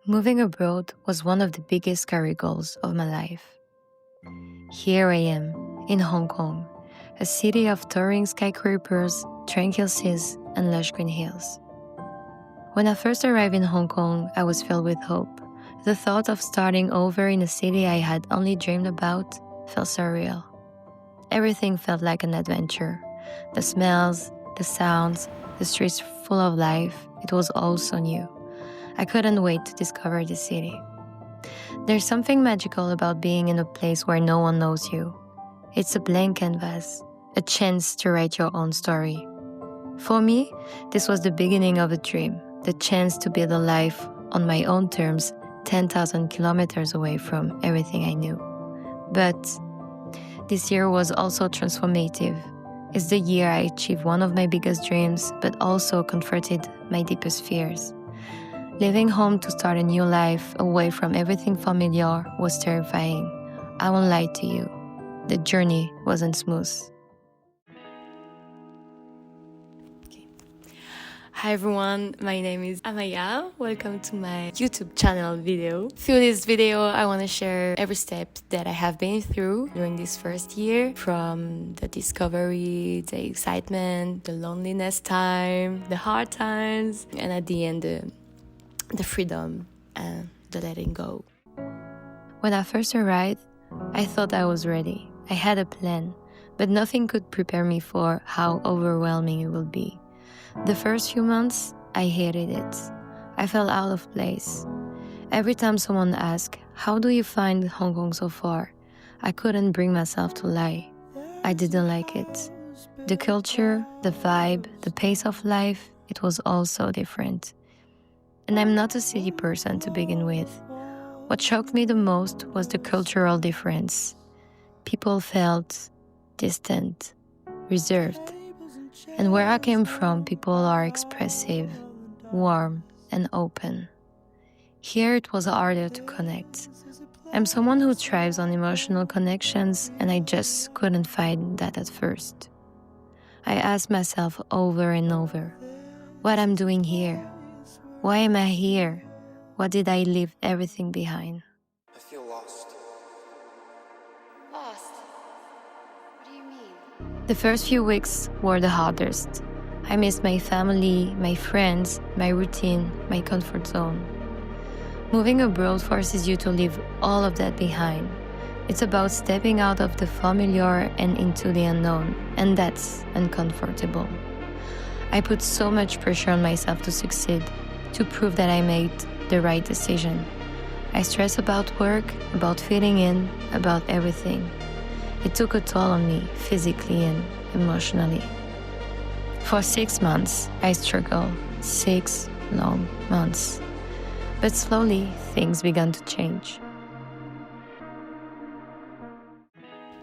Moving abroad was one of the biggest career goals of my life. Here I am, in Hong Kong, a city of towering skyscrapers, tranquil seas, and lush green hills. When I first arrived in Hong Kong, I was filled with hope. The thought of starting over in a city I had only dreamed about felt surreal. Everything felt like an adventure. The smells, the sounds, the streets full of life, it was all so new. I couldn't wait to discover the city. There's something magical about being in a place where no one knows you. It's a blank canvas, a chance to write your own story. For me, this was the beginning of a dream, the chance to build a life on my own terms, 10,000 kilometers away from everything I knew. But this year was also transformative. It's the year I achieved one of my biggest dreams, but also confronted my deepest fears. Leaving home to start a new life away from everything familiar was terrifying. I won't lie to you. The journey wasn't smooth. Hi everyone, my name is Amaya. Welcome to my YouTube channel video. Through this video, I want to share every step that I have been through during this first year, from the discovery, the excitement, the loneliness time, the hard times, and at the end, the freedom and the letting go. When I first arrived, I thought I was ready. I had a plan, but nothing could prepare me for how overwhelming it would be. The first few months, I hated it. I felt out of place. Every time someone asked, "How do you find Hong Kong so far?" I couldn't bring myself to lie. I didn't like it. The culture, the vibe, the pace of life, it was all so different. And I'm not a city person to begin with. What shocked me the most was the cultural difference. People felt distant, reserved. And where I came from, people are expressive, warm, and open. Here it was harder to connect. I'm someone who thrives on emotional connections, and I just couldn't find that at first. I asked myself over and over, what I'm doing here? Why am I here? Why did I leave everything behind? I feel lost. Lost? What do you mean? The first few weeks were the hardest. I missed my family, my friends, my routine, my comfort zone. Moving abroad forces you to leave all of that behind. It's about stepping out of the familiar and into the unknown, and that's uncomfortable. I put so much pressure on myself to succeed, to prove that I made the right decision. I stress about work, about fitting in, about everything. It took a toll on me, physically and emotionally. For 6 months, I struggled. 6 long months. But slowly, things began to change.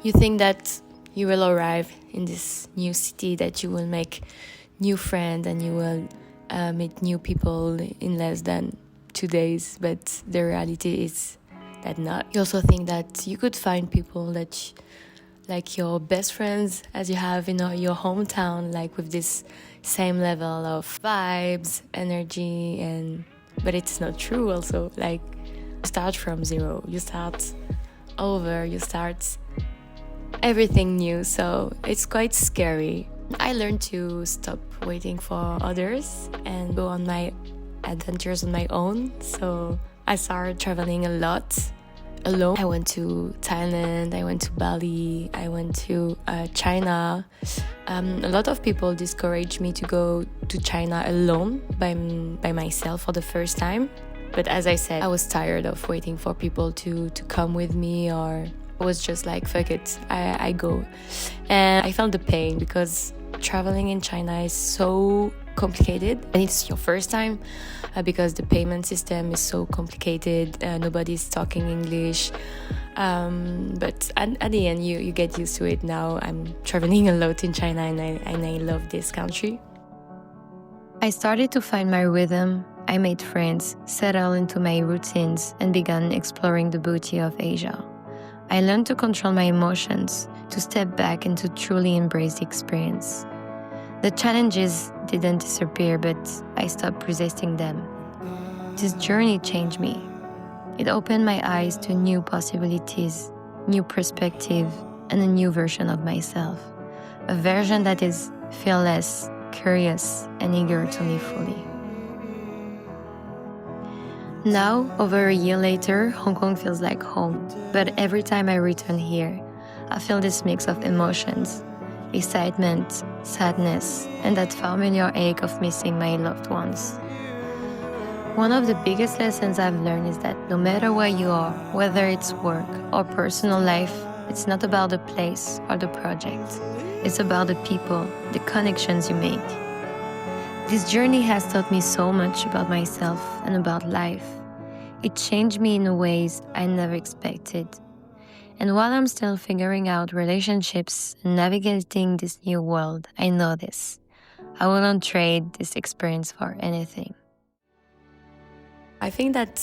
You think that you will arrive in this new city, that you will make new friends and you will meet new people in less than 2 days, but the reality is that not. You also think that you could find people that like your best friends as you have in your hometown, like with this same level of vibes, energy, but it's not true also. Like, you start from zero, you start over, you start everything new, so it's quite scary. I learned to stop waiting for others and go on my adventures on my own. So I started traveling a lot alone. I went to Thailand, I went to Bali, I went to China. A lot of people discouraged me to go to China alone by myself for the first time. But as I said, I was tired of waiting for people to come with me, or I was just like, fuck it, I go. And I felt the pain because traveling in China is so complicated, and it's your first time because the payment system is so complicated. Nobody's talking English, but at the end you get used to it. Now I'm traveling a lot in China, and I love this country. I started to find my rhythm. I made friends, settled into my routines, and began exploring the beauty of Asia. I learned to control my emotions, to step back and to truly embrace the experience. The challenges didn't disappear, but I stopped resisting them. This journey changed me. It opened my eyes to new possibilities, new perspective, and a new version of myself. A version that is fearless, curious, and eager to live fully. Now, over a year later, Hong Kong feels like home. But every time I return here, I feel this mix of emotions: excitement, sadness, and that familiar ache of missing my loved ones. One of the biggest lessons I've learned is that no matter where you are, whether it's work or personal life, it's not about the place or the project. It's about the people, the connections you make. This journey has taught me so much about myself and about life. It changed me in ways I never expected. And while I'm still figuring out relationships and navigating this new world, I know this: I wouldn't trade this experience for anything. I think that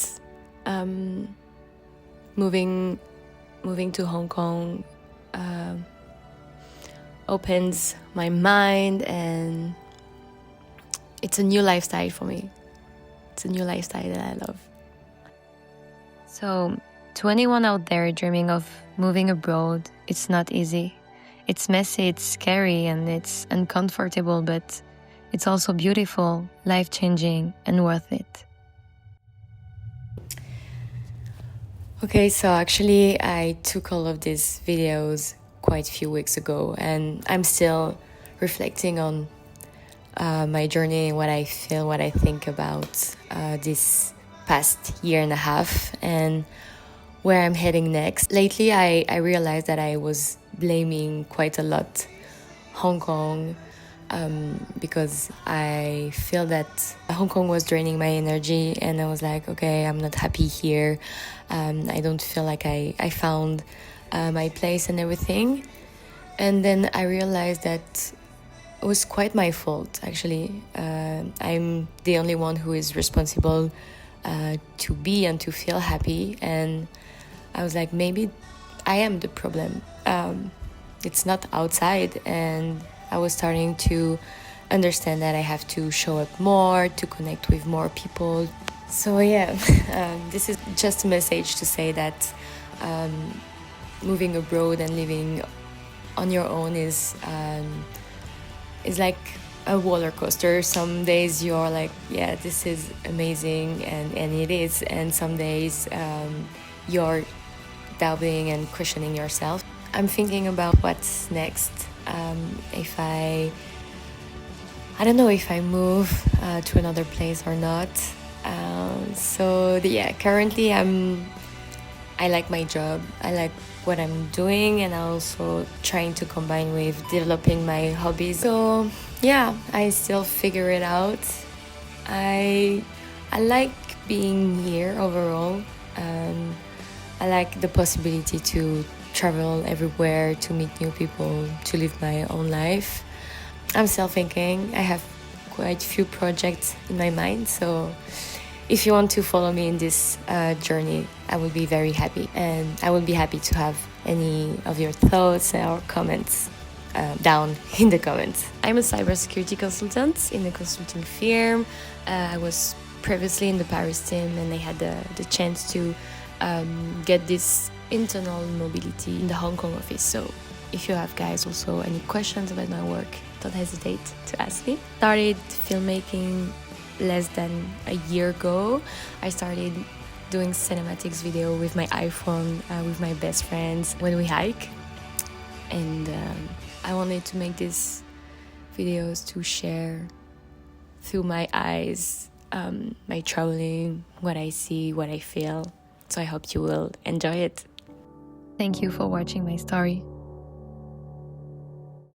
moving to Hong Kong opens my mind, and it's a new lifestyle for me. It's a new lifestyle that I love. So, to anyone out there dreaming of moving abroad, it's not easy. It's messy, it's scary, and it's uncomfortable, but it's also beautiful, life-changing, and worth it. Okay, so actually I took all of these videos quite a few weeks ago, and I'm still reflecting on my journey, what I feel, what I think about this past year and a half, and where I'm heading next. Lately, I realized that I was blaming quite a lot Hong Kong because I feel that Hong Kong was draining my energy, and I was like, okay, I'm not happy here. I don't feel like I found my place and everything. And then I realized that it was quite my fault, actually. I'm the only one who is responsible to be and to feel happy. And I was like, maybe I am the problem. It's not outside. And I was starting to understand that I have to show up more, to connect with more people. So yeah, this is just a message to say that moving abroad and living on your own is like a roller coaster. Some days you're like, yeah, this is amazing, and it is. And some days you're doubting and questioning yourself. I'm thinking about what's next. If I don't know if I move to another place or not. Currently I like my job. I like what I'm doing, and I'm also trying to combine with developing my hobbies. So yeah, I still figure it out. I like being here overall. I like the possibility to travel everywhere, to meet new people, to live my own life. I'm still thinking. I have quite a few projects in my mind, so if you want to follow me in this journey, I would be very happy, and I would be happy to have any of your thoughts or comments down in the comments. I'm a cybersecurity consultant in a consulting firm. I was previously in the Paris team, and I had the chance to get this internal mobility in the Hong Kong office. So if you have guys also any questions about my work, don't hesitate to ask me. Started filmmaking less than a year ago. I started doing cinematics video with my iPhone with my best friends when we hike, and I wanted to make these videos to share through my eyes my traveling, what I see, what I feel. So I hope you will enjoy it. Thank you for watching my story.